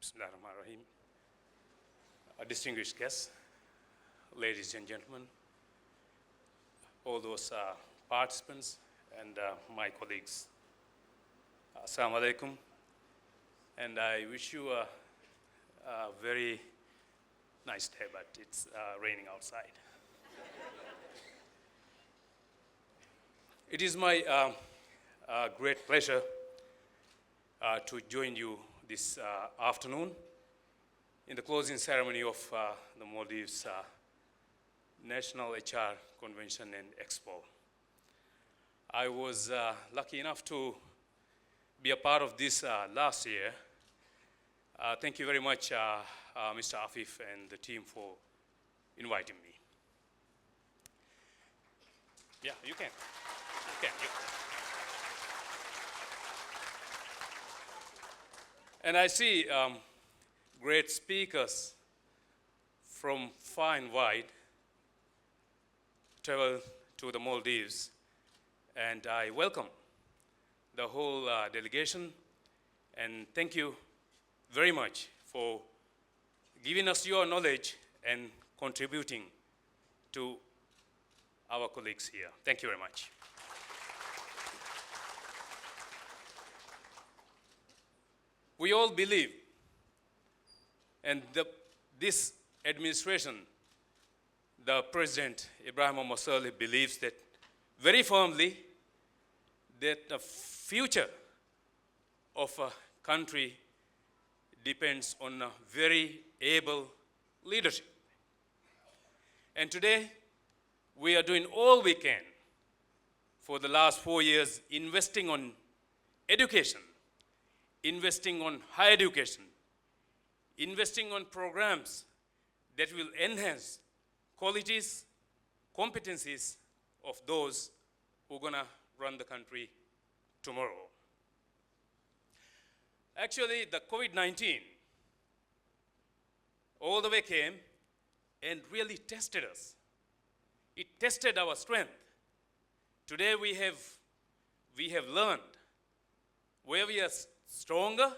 Bismillahirrahmanirrahim. Distinguished guests, ladies and gentlemen, all those participants and my colleagues, Assalamu alaikum, and I wish you a very nice day, but it's raining outside. It is my great pleasure to join you this afternoon in the closing ceremony of the Maldives National HR Convention and Expo. I was lucky enough to be a part of this last year. Thank you very much, Mr. Afif and the team for inviting me. Yeah, you can. You can. And I see great speakers from far and wide travel to the Maldives, and I welcome the whole delegation, and thank you very much for giving us your knowledge and contributing to our colleagues here. Thank you very much. We all believe, and this administration, the President Ibrahim Mohammed Saleh believes that very firmly that the future of a country depends on a very able leadership. And today, we are doing all we can for the last 4 years, investing on education, investing on higher education, investing on programs that will enhance qualities, competencies of those who are going to run the country tomorrow. Actually, the COVID-19 all the way came and really tested us. It tested our strength. Today we have learned where we are stronger,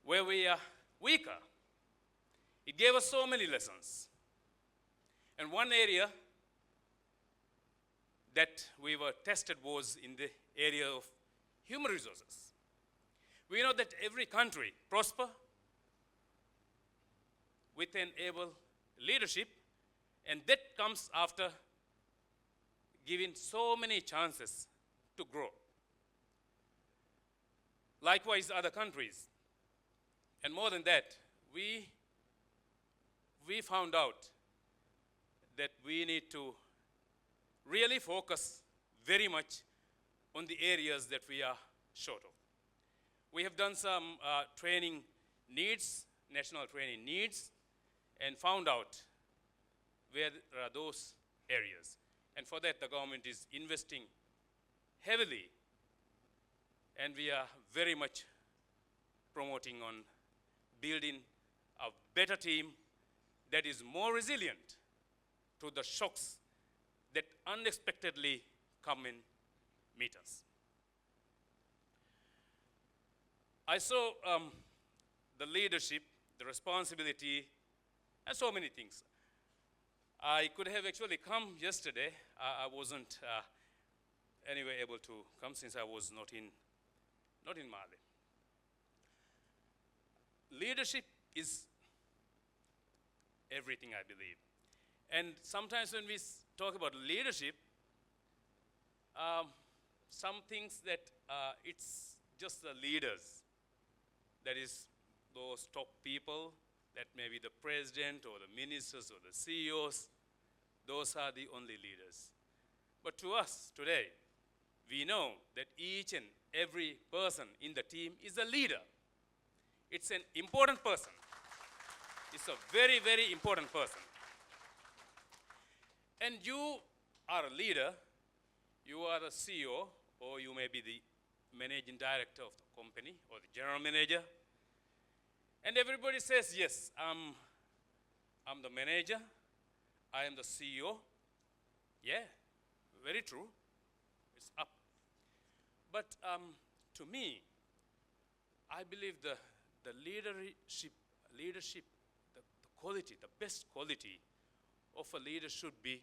where we are weaker. It gave us so many lessons. And one area that we were tested was in the area of human resources. We know that every country prospers with an able leadership, and that comes after giving so many chances to grow. Likewise, other countries. And more than that, we found out that we need to really focus very much on the areas that we are short of. We have done some training needs, national training needs, and found out where are those areas. And for that, the government is investing heavily, and we are very much promoting on building a better team that is more resilient to the shocks that unexpectedly come and meet us. I saw the leadership, the responsibility, and so many things. I could have actually come yesterday. I wasn't anyway able to come since I was not in Mali. Leadership is everything, I believe. And sometimes when we talk about leadership, some things that it's just the leaders, that is those top people, that may be the president or the ministers or the CEOs, those are the only leaders. But to us today, we know that each and every person in the team is a leader. It's an important person. It's a very, very important person. And you are a leader, you are a CEO, or you may be the managing director of the company or the general manager. And everybody says, yes, I'm the manager, I am the CEO. Yeah, very true. It's up. But to me, I believe the leadership, the quality, the best quality of a leader should be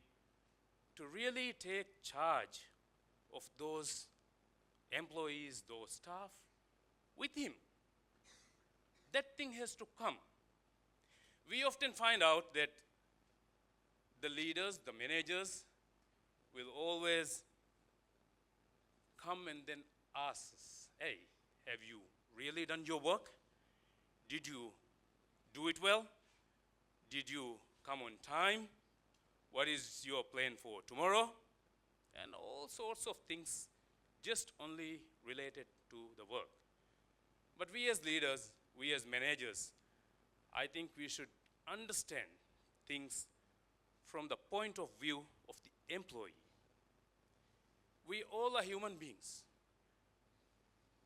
to really take charge of those employees, those staff with him. That thing has to come. We often find out that the leaders, the managers, will always come and then ask us, hey, have you really done your work? Did you do it well? Did you come on time? What is your plan for tomorrow? And all sorts of things just only related to the work. But we as leaders, we as managers, I think we should understand things from the point of view of the employee. We all are human beings.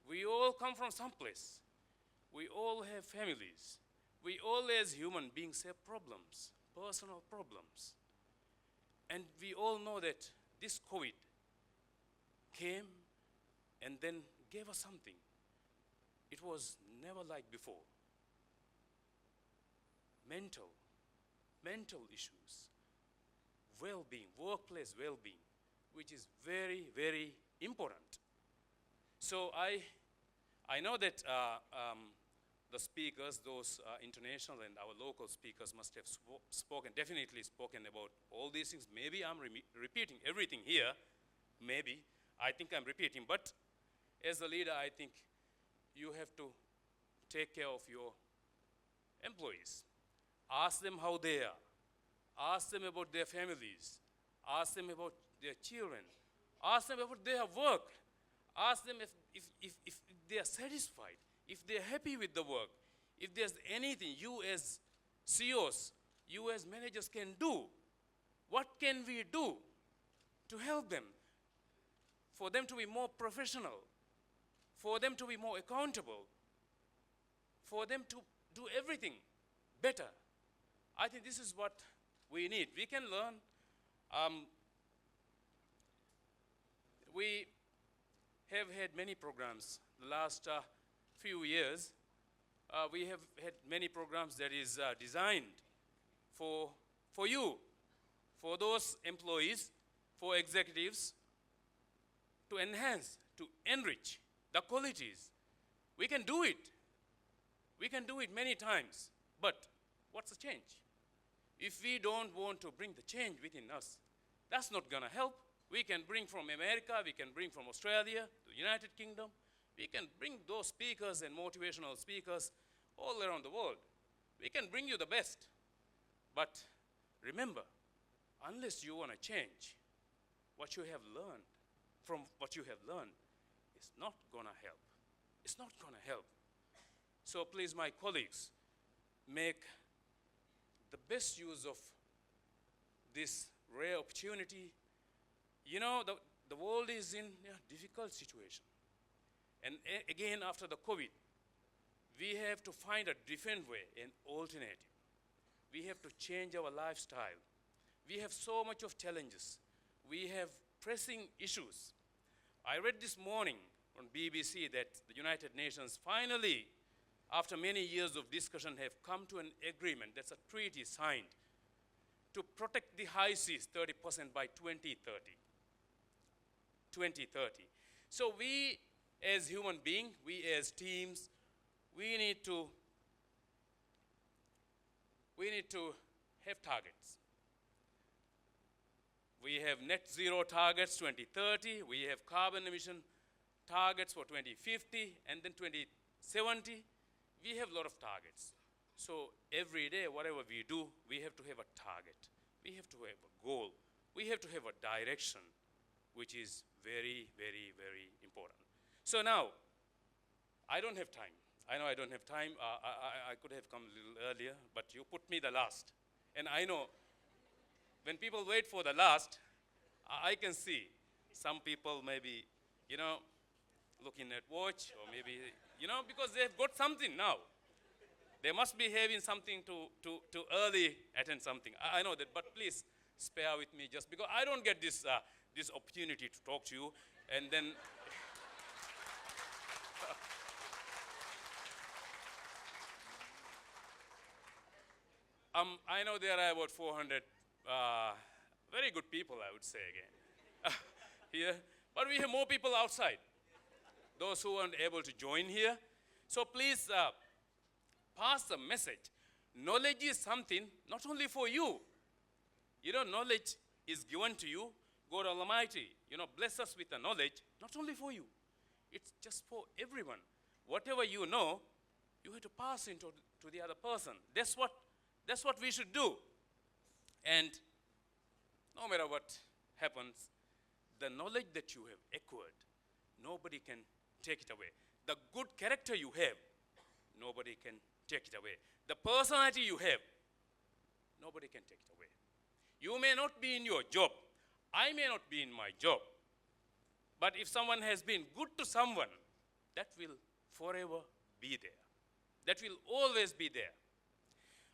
We all come from someplace. We all have families. We all as human beings have problems, personal problems. And we all know that this COVID came and then gave us something. It was never like before. Mental issues, well-being, workplace well-being, which is very, very important. So I know that the speakers, those international and our local speakers must have definitely spoken about all these things. Maybe I'm repeating everything here. Maybe. I think I'm repeating. But as a leader, I think you have to take care of your employees. Ask them how they are. Ask them about their families. Ask them about their children. Ask them about their work. Ask them if they are satisfied, if they're happy with the work, if there's anything you as CEOs, you as managers can do. What can we do to help them? For them to be more professional, for them to be more accountable, for them to do everything better. I think this is what we need. We can learn. We have had many programs the last few years. We have had many programs that is designed for you, for those employees, for executives, to enhance, to enrich the qualities. We can do it. We can do it many times. But what's the change? If we don't want to bring the change within us, that's not going to help. We can bring from America, we can bring from Australia, the United Kingdom. We can bring those speakers and motivational speakers all around the world. We can bring you the best. But remember, unless you want to change, what you have learned, from what you have learned, is not going to help. It's not going to help. So please, my colleagues, make the best use of this rare opportunity. You know, the world is in a difficult situation. And again, after the COVID, we have to find a different way, an alternative. We have to change our lifestyle. We have so much of challenges. We have pressing issues. I read this morning on BBC that the United Nations finally, after many years of discussion, have come to an agreement, that's a treaty signed, to protect the high seas 30% by 2030. 2030. So we as human beings, we as teams, we need to have targets. We have net zero targets 2030, we have carbon emission targets for 2050, and then 2070. We have a lot of targets. So every day, whatever we do, we have to have a target. We have to have a goal. We have to have a direction, which is very, very, very important. So now, I don't have time. I know I don't have time. I could have come a little earlier, but you put me the last. And I know when people wait for the last, I can see some people maybe, you know, looking at watch, or maybe, you know, because they've got something now. They must be having something to early attend something. I know that, but please spare with me just because I don't get this opportunity to talk to you, and then I know there are about 400 very good people, I would say again, here. But we have more people outside, those who aren't able to join here. So please pass the message. Knowledge is something not only for you. You know, knowledge is given to you. God Almighty, bless us with the knowledge, not only for you. It's just for everyone. Whatever you know, you have to pass into to the other person. That's what we should do. And no matter what happens, the knowledge that you have acquired, nobody can take it away. The good character you have, nobody can take it away. The personality you have, nobody can take it away. You may not be in your job. I may not be in my job. But if someone has been good to someone, that will forever be there. That will always be there.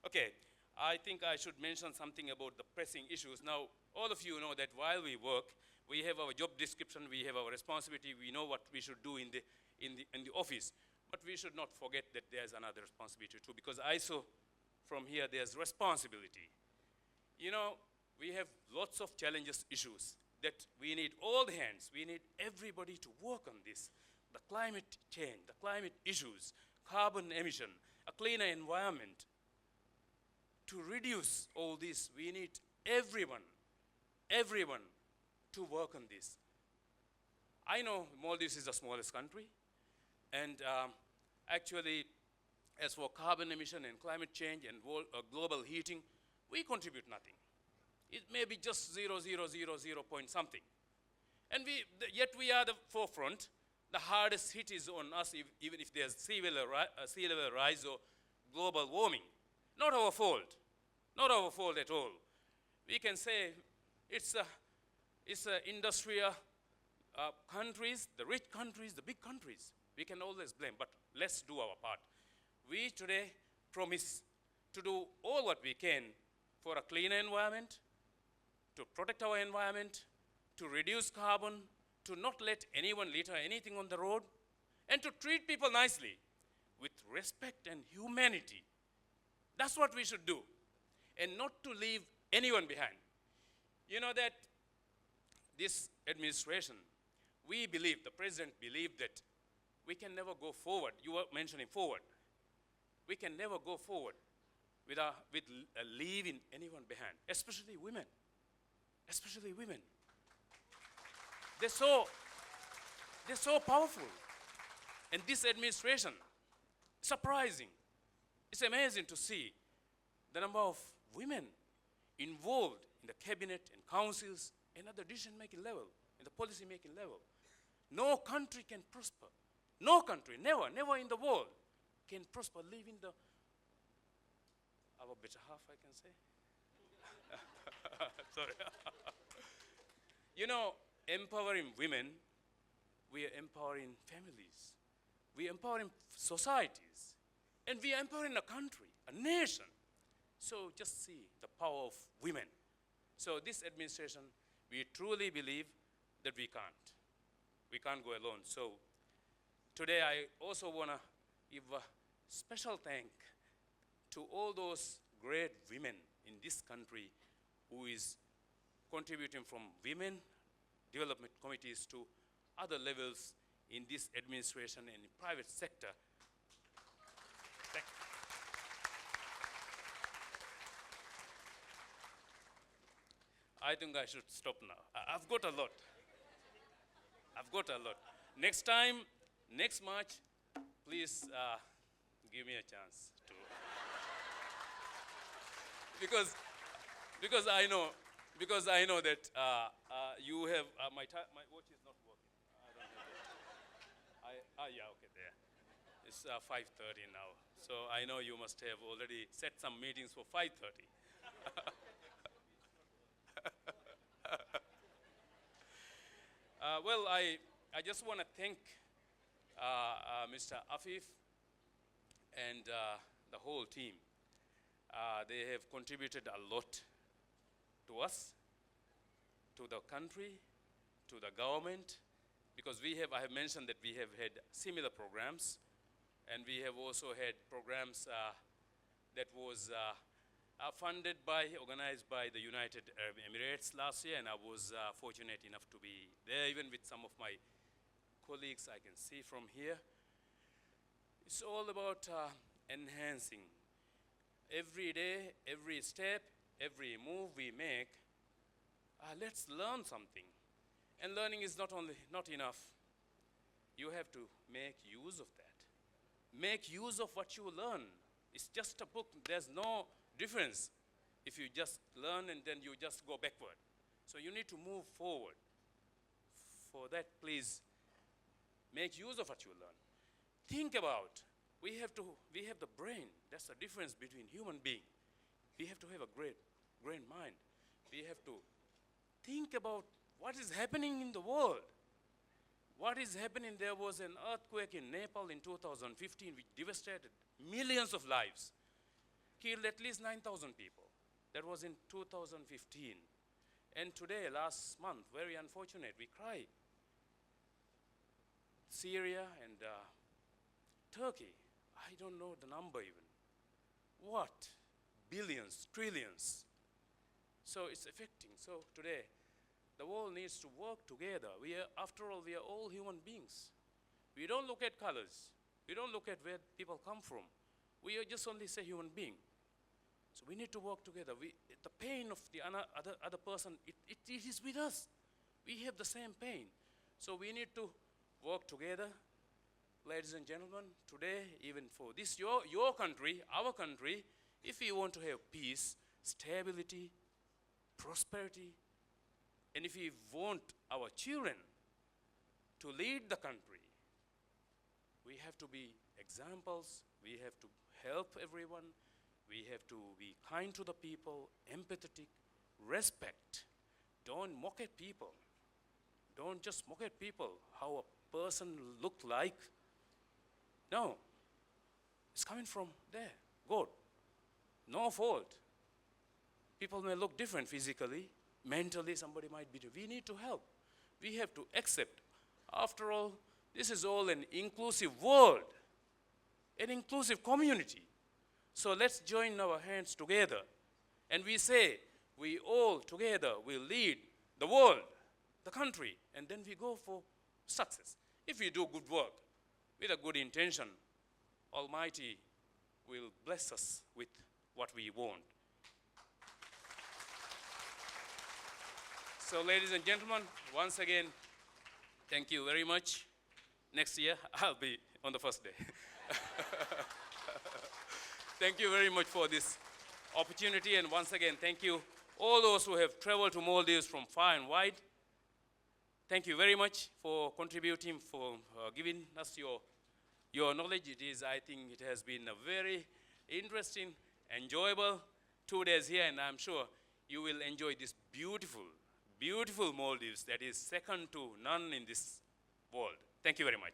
Okay, I think I should mention something about the pressing issues. Now, all of you know that while we work, we have our job description, we have our responsibility, we know what we should do in the office. But we should not forget that there's another responsibility too, because ISO, from here, there's responsibility. We have lots of challenges, issues that we need all the hands. We need everybody to work on this. The climate change, the climate issues, carbon emission, a cleaner environment. To reduce all this, we need everyone to work on this. I know Maldives is the smallest country, and actually, as for carbon emission and climate change and global heating, we contribute nothing. It may be just 0.000 point something. And yet we are the forefront. The hardest hit is on us, even if there's sea level rise or global warming. Not our fault. Not our fault at all. We can say it's industrial countries, the rich countries, the big countries. We can always blame, but let's do our part. We today promise to do all what we can for a cleaner environment, to protect our environment, to reduce carbon, to not let anyone litter anything on the road, and to treat people nicely with respect and humanity. That's what we should do, and not to leave anyone behind. You know that this administration, we believe, the president believed that we can never go forward. You were mentioning forward. We can never go forward with leaving anyone behind, especially women. Especially women. They're so powerful. And this administration, surprising. It's amazing to see the number of women involved in the cabinet and councils and at the decision-making level, in the policy-making level. No country can prosper. No country, never in the world can prosper leaving our better half, I can say. Sorry. Empowering women, we are empowering families. We are empowering societies. And we are empowering a country, a nation. So just see the power of women. So this administration, we truly believe that we can't. We can't go alone. So today I also want to give a special thank to all those great women in this country who is contributing from women development committees to other levels in this administration and in private sector. Thank you. I think I should stop now. I've got a lot. Next time, next March, please give me a chance to. Because I know that you have my watch is not working. I don't have it. Yeah, okay, there. It's 5:30 now, so I know you must have already set some meetings for 5:30. Well, I just want to thank Mr. Afif and the whole team. They have contributed a lot to us, to the country, to the government, because I have mentioned that we have had similar programs, and we have also had programs that was organized by the United Arab Emirates last year, and I was fortunate enough to be there, even with some of my colleagues I can see from here. It's all about enhancing every day, every step, every move we make. Let's learn something. And learning is not enough. You have to make use of that. Make use of what you learn. It's just a book. There's no difference if you just learn and then you just go backward. So you need to move forward. For that, please make use of what you learn. Think about, we have the brain. That's the difference between human being. We have to have a great mind. We have to think about what is happening in the world. What is happening? There was an earthquake in Nepal in 2015 which devastated millions of lives, killed at least 9,000 people. That was in 2015. And today, last month, very unfortunate, we cry. Syria and Turkey, I don't know the number even. What? Billions, trillions. So it's affecting. So today, the world needs to work together. After all, we are all human beings. We don't look at colors. We don't look at where people come from. We are just only say human being. So we need to work together. The pain of the other person, it is with us. We have the same pain. So we need to work together. Ladies and gentlemen, today, even for this, your country, our country, if we want to have peace, stability, prosperity, and if we want our children to lead the country, we have to be examples, we have to help everyone, we have to be kind to the people, empathetic, respect. Don't mock at people. Don't just mock at people, how a person looked like. No, it's coming from there, God. No fault. People may look different physically, mentally, somebody might be different. We need to help. We have to accept. After all, this is all an inclusive world, an inclusive community. So let's join our hands together. And we say, we all together will lead the world, the country, and then we go for success. If we do good work with a good intention, Almighty will bless us with what we want. So ladies and gentlemen, once again, thank you very much. Next year, I'll be on the first day. Thank you very much for this opportunity, and once again, thank you all those who have traveled to Maldives from far and wide. Thank you very much for contributing, for giving us your knowledge. I think it has been a very interesting, enjoyable 2 days here, and I'm sure you will enjoy this beautiful, beautiful Maldives that is second to none in this world. Thank you very much.